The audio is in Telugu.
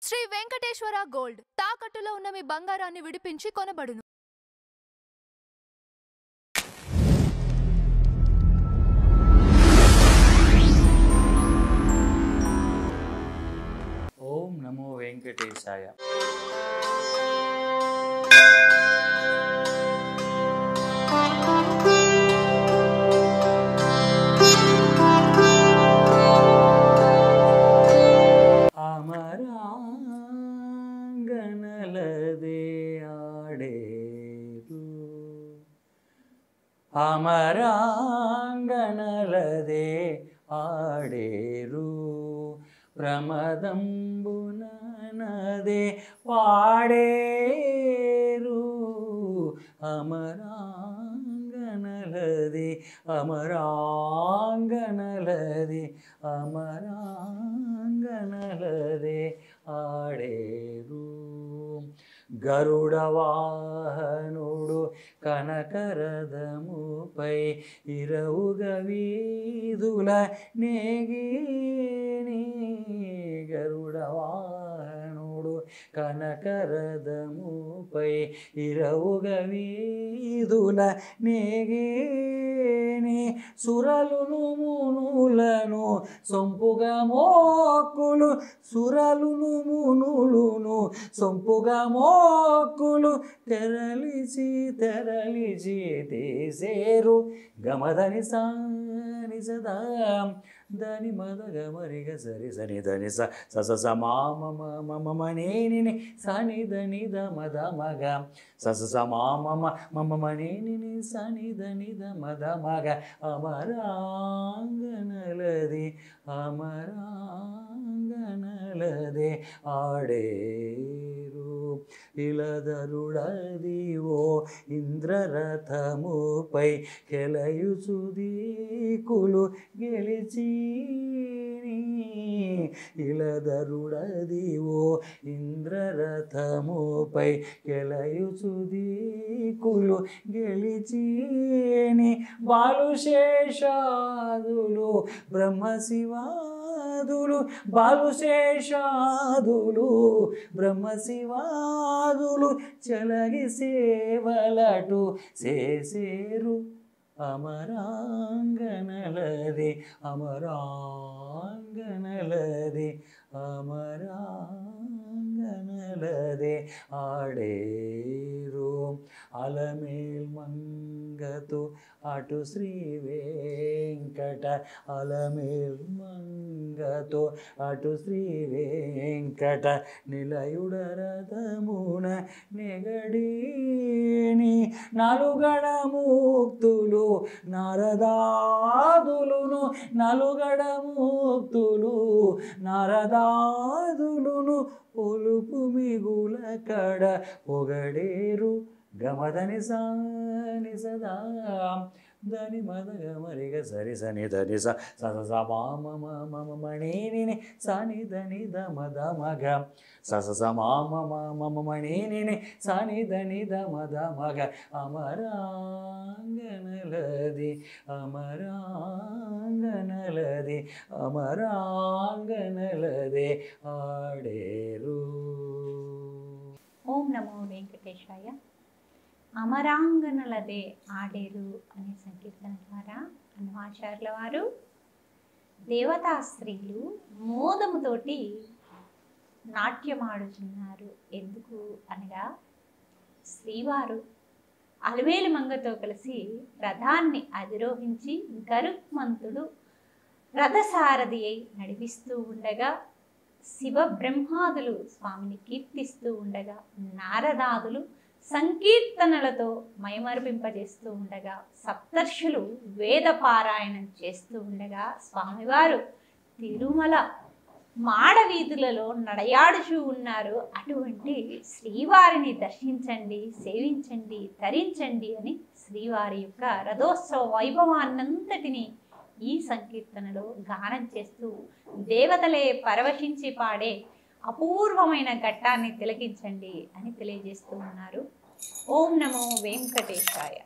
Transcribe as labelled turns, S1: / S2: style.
S1: శ్రీ వెంకటేశ్వర గోల్డ్ తాకట్టులో ఉన్న మీ బంగారాన్ని విడిపించి కొనబడును.
S2: ఓం నమో వెంకటేశాయ. అమరాంగనలదే ఆడేరు, అమరాంగనలదే ఆడేరు, ప్రమదంబుననదే పాడేరు, అమరాంగనలదే అమరాంగనలదే అమరాంగనలదే ఆడేరు. గరుడవాహనుడు కనకరథముపై ఇరవుగ వీధుల నేగిని, గరుడవాహనుడు కనకరథముపై ఇరవుగ వీధుల నేగిని, సురలును మునులను సొంపుగా మోక్కులు, సురలును మునులును సొంపుగా మోక్కులు తెరలిచి తెరలిచి తీసేరు. గమదని సాని సదా దని మద గమరిగ సరి సని దని స స స మామ మమ మనేని సని దని ద మద మగ స స స మామ మమ మనేని సని దని ద మద మగ. అమరాంగనలది అమరాంగనలదే ఆడేరు, ఇలదరుడదివో ఇంద్రరథముపై కెలయుచుదీకులు గెలిచి, ఇలదరుడదివో ఇంద్రరథముపై కెలయుచుదీకులు గెలిచిని, బాలుశేషాదులు బ్రహ్మశివాదులు, బాలుశేషాదులు బ్రహ్మశివాదులు చలగి సేవలటు చేసేరు. అమరాంగనలదే అమరాంగనలదే అమరాంగనలదే ఆడేరు. అలమేల్ మంగతో అటు శ్రీ వెంకట, అలమేల్ మంగతో అటు శ్రీ వెంకట నిలయుడరథమున నెగడీని, నలుగడ ముక్తులు నారదాదులును, నలుగడ ముక్తులు నారదాదులును ఒలుపు మిగుల కడ పొగడేరు. గమదని సాని సదా దని మద గమరిగ సరి సని దని స స స మామ మమ మణిని సని దని ద మద మగ స స స మామ మమ మణిని సని దని ద మద మగ. అమరాంగనలది అమరాంగనలది అమరాంగనలదే ఆడేరు.
S3: ఓం నమో వెంకటేశాయ. అమరాంగనలదే ఆడేరు అనే సంకీర్తన ద్వారా హనుమాచార్యుల వారు దేవతా స్త్రీలు మోదముతోటి నాట్యమాడుతున్నారు. ఎందుకు అనగా శ్రీవారు అలవేలు మంగతో కలిసి రథాన్ని అధిరోహించి గరుత్మంతుడు రథసారథి అయి నడిపిస్తూ ఉండగా, శివ బ్రహ్మాదులు స్వామిని కీర్తిస్తూ ఉండగా, నారదాదులు సంకీర్తనలతో మైమరిపింపజేస్తూ ఉండగా, సప్తర్షులు వేద పారాయణం చేస్తూ ఉండగా, స్వామివారు తిరుమల మాడవీధులలో నడయాడుచూ ఉన్నారు. అటువంటి శ్రీవారిని దర్శించండి, సేవించండి, తరించండి అని శ్రీవారి యొక్క రథోత్సవ వైభవాన్నంతటిని ఈ సంకీర్తనలో గానం చేస్తూ దేవతలే పరవశించి పాడే అపూర్వమైన ఘట్టాన్ని తిలకించండి అని తెలియజేస్తూ ఉన్నారు. ఓం నమో వెంకటేశాయ.